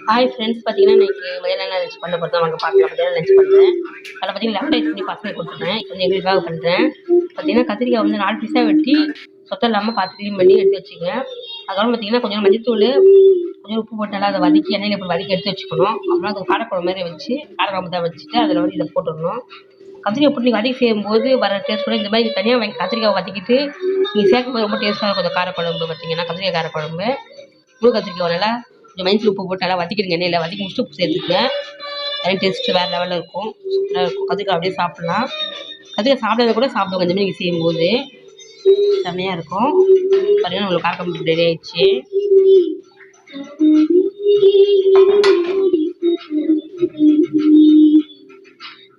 Hi friends, பார்த்தீங்கன்னா இன்னைக்கு மதியானம் லஞ்ச் பண்ண போகிறோம். வாங்க பார்க்கலாம். மதியானம் லஞ்ச் பண்ணுறேன். அதில் பார்த்தீங்கன்னா லெமன் ரைஸ் பண்ணி பசங்களுக்கு கொடுத்துட்றேன். இப்போ வந்து எங்களுக்காக பண்ணுறேன். பார்த்தீங்கன்னா கத்திரிக்காய் வந்து 4 பீஸாக வெட்டி சொத்தை இல்லாமல் பார்த்து க்ளீன் பண்ணி எடுத்து வச்சுக்கங்க. அதுக்கப்புறம் பார்த்தீங்கன்னா கொஞ்சம் மஞ்சத்தூள், கொஞ்சம் உப்பு போட்டு நல்லா அதை வதக்கி எண்ணெயில் போட்டு வதக்கி எடுத்து வச்சுக்கணும். அப்புறம் அது காரக்குழம்பு மாதிரி வச்சு காரக்குழம்பு தான் வச்சுட்டு அதில் வந்து இதை போட்டுடணும். கத்திரிக்காய் போட்டு நீங்கள் வதக்கி செய்யும்போது வர டேஸ்ட் கூட இந்த மாதிரி தனியாக வாங்கி கத்திரிக்காய் வதக்கிட்டு நீங்கள் சேர்க்கும்போது ரொம்ப டேஸ்ட்டாக இருக்கும். அந்த காரக்குழம்பு பார்த்தீங்கன்னா கத்திரிக்காய் காரக்குழம்பு முழு கத்திரிக்காய் நல்லா கொஞ்சம் மஞ்சள் உப்பு போட்டு நல்லா வதக்கிடுங்க. எண்ணெயில் வதக்கி முடிச்சுட்டு உப்பு சேர்த்துக்குங்க. அதே டேஸ்ட்டு வேறு லெவலில் இருக்கும். சூப்பராக இருக்கும். கத்திரிக்காய் அப்படியே சாப்பிட்லாம். கத்திரிக்காய் சாப்பிட்றத கூட சாப்பிடுவோங்க இந்த மாதிரி நீங்கள் செய்யும்போது செம்மையாக இருக்கும். பார்த்தீங்கன்னா உங்களுக்கு காரக்குழம்பு ரெடி ஆயிடுச்சு.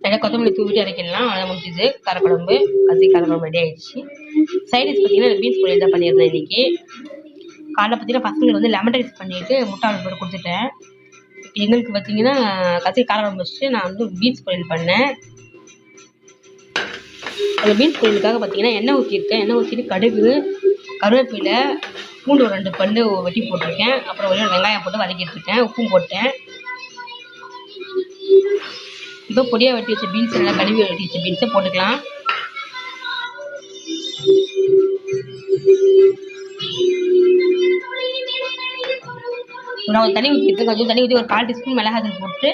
நிறைய கொத்தமல்லி தூவிட்டு இறக்கிடலாம். அவ்வளோ முடிஞ்சுது. காரக்குழம்பு காரக்குழம்பு ரெடி ஆயிடுச்சு. சைடிஷ் பார்த்தீங்கன்னா பீன்ஸ் பொரியல் தான் பண்ணியிருந்தேன் இன்றைக்கி. காலைல பார்த்தீங்கன்னா பசங்களுக்கு வந்து லெமன் ரைஸ் பண்ணிவிட்டு முட்டை ஆர்டர் போட்டு கொடுத்துட்டேன். இப்போ எங்களுக்கு பார்த்தீங்கன்னா காரக்குழம்பு வச்சுட்டு நான் வந்து பீன்ஸ் பொரியல் பண்ணேன். அந்த பீன்ஸ் பொரியலுக்காக பார்த்தீங்கன்னா எண்ணெய் ஊற்றிருக்கேன். எண்ணெய் ஊற்றிட்டு கடுகு, கருவேப்பிலை, பூண்டு ஒரு 2 பல்லு வெட்டி போட்டிருக்கேன். அப்புறம் ஒரு வெங்காயம் போட்டு வதக்கிட்டுருக்கேன். உப்பும் போட்டேன். இப்போ பொடியாக வெட்டி வச்ச பீன்ஸ் நல்லா கழுவி வெட்டி வச்ச பீன்ஸை போட்டுக்கலாம். நான் தண்ணி ஊற்றிக்கிட்டு கொஞ்சம் தண்ணி ஊற்றி ஒரு 1/4 டீஸ்பூன் மிளகாத்தூள் போட்டு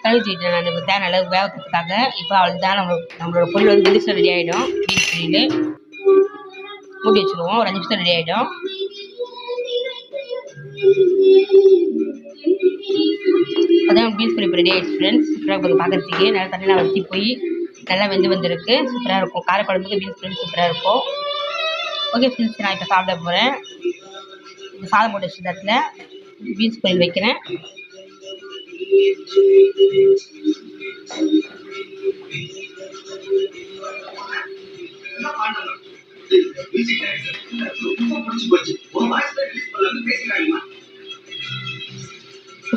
கழுவி வச்சுக்கிட்டேன். நான் அந்த தேவை நல்லா வேகத்துக்காக. இப்போ அவ்வளோதான் நம்மளோட பொரியல் வந்து நிமிஷம் ரெடி ஆகிடும். பீன்ஸ் பொரியல் மூடி வச்சுருவோம். ஒரு 5 நிமிஷம் ரெடி ஆகிடும். அதான் பீன்ஸ் பொரியல் ரெடி ஆகிடுச்சு ஃப்ரெண்ட்ஸ். சூப்பராக கொஞ்சம் பார்க்குறதுக்கு நல்லா தண்ணியெலாம் வற்றி போய் நல்லா வெந்து வந்திருக்கு. சூப்பராக இருக்கும். காரக்குழம்புக்கு பீன்ஸ் பொரியல் சூப்பராக இருக்கும். ஓகே ஃப்ரெண்ட்ஸ், நான் இப்போ சாப்பிட போகிறேன். இப்போ சாதம் போட்டு வச்சு தட்டில் பீன்ஸ் பொரியல் வைக்கிறேன்.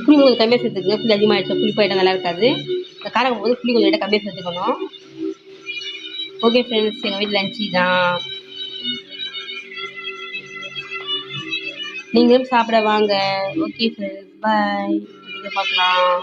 புளி கொஞ்சம் கம்மியாக சேர்த்துக்குங்க. புளி அதிகமாகிடுச்சு, புளிப்பாயிட்டம் நல்லா இருக்காது. இந்த காரம் போது புளி கொஞ்சம் லைட்டாக கம்மியாக சேர்த்துக்கணும். ஓகே ஃப்ரெண்ட்ஸ், எங்கள் வீட்டில் லஞ்சி தான். நீங்களும் சாப்பிட வாங்க. ஓகே ஃப்ரெண்ட்ஸ், பாய். பார்க்கலாம்.